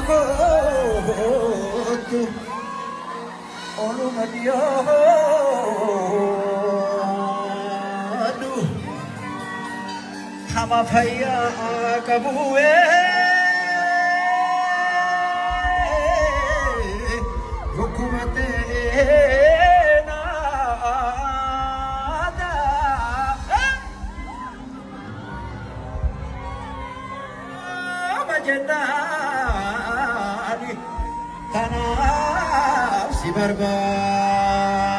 kootu oluma dhiyaadu hama fayyaa qabu'ee hukumatee naada majennaani tanaaf si barbaada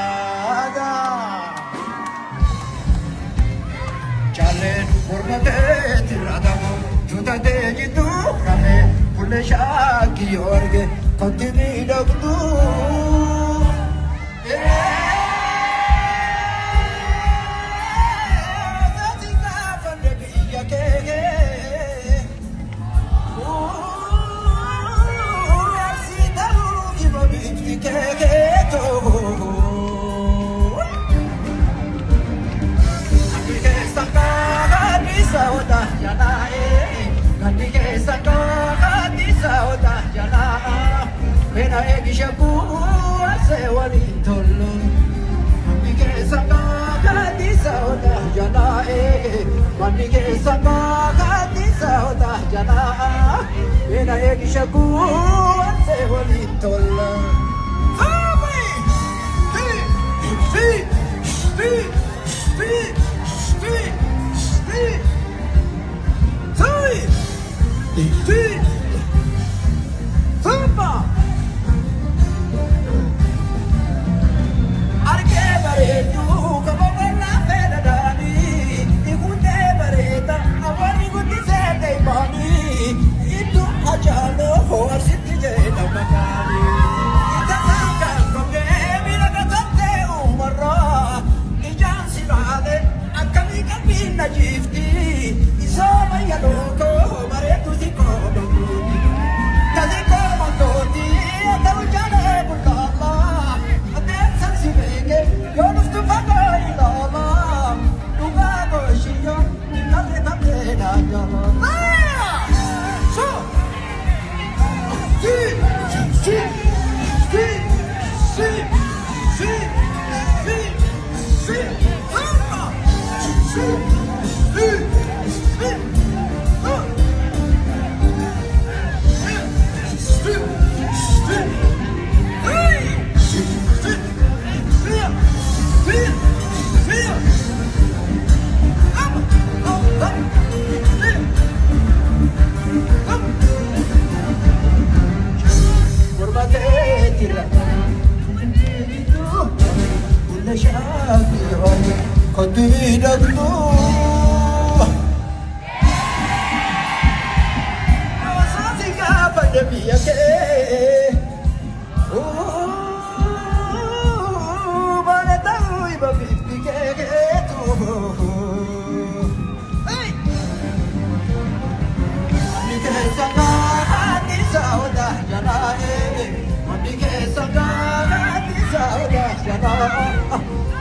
jaalleen mormatee tiradamu tutatee jitu ramee bulle shaakii orge konti miidhagdu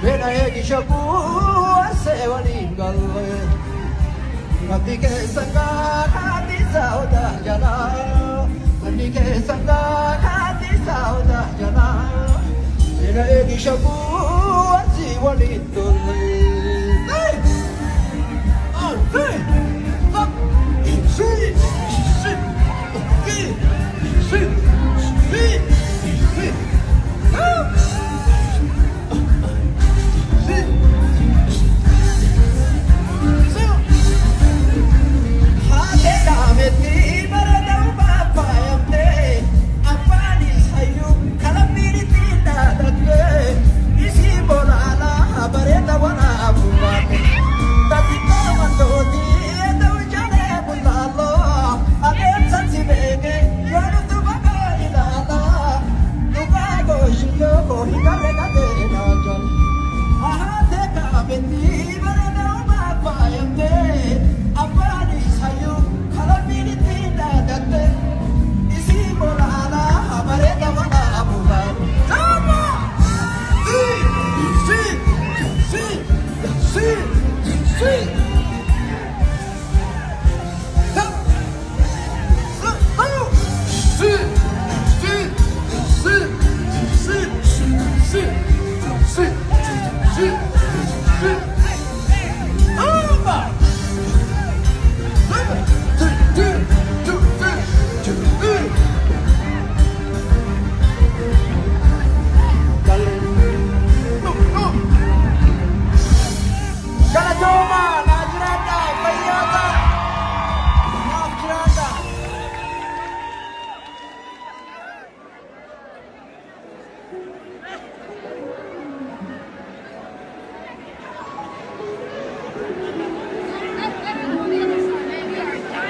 Pena egishaku asewali tolo Manike sanga kati sauda jana Manike sanga kati sauda jana Pena egishaku asewali tolo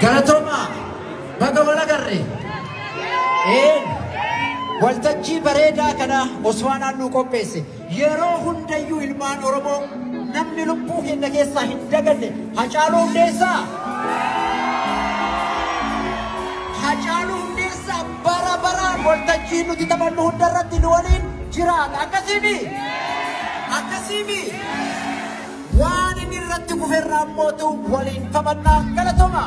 Galatoma baga wala garre waltajjii bareedaa kana Oswaanaan nu qopheesse yeroo hundayyuu ilmaan Oromoo namni lubbuu keenya keessaa hin daganne Hacaaluu Hundeessaa bara baraan waltajjii nuti taphannu hundarratti nu waliin jiraata akkasiimi waan inni irratti kufeerraa mootu waliin taphannaa galatoma.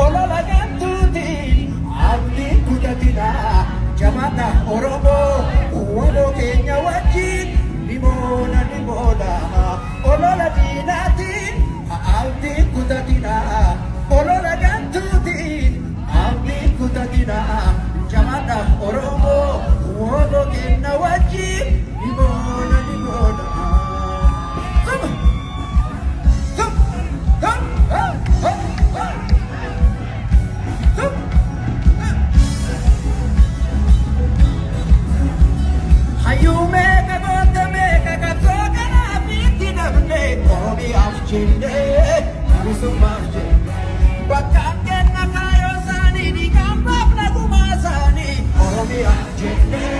Olola gantutin abdi kutatina jamana Oromo walo Kenya wajin limona olola dinatin abdi kutatina olola gantutin abdi kutatina jamana Oromo walo Kenya wajin limona Bakka kenna kayo sani di kampap na gumasani Oromia jende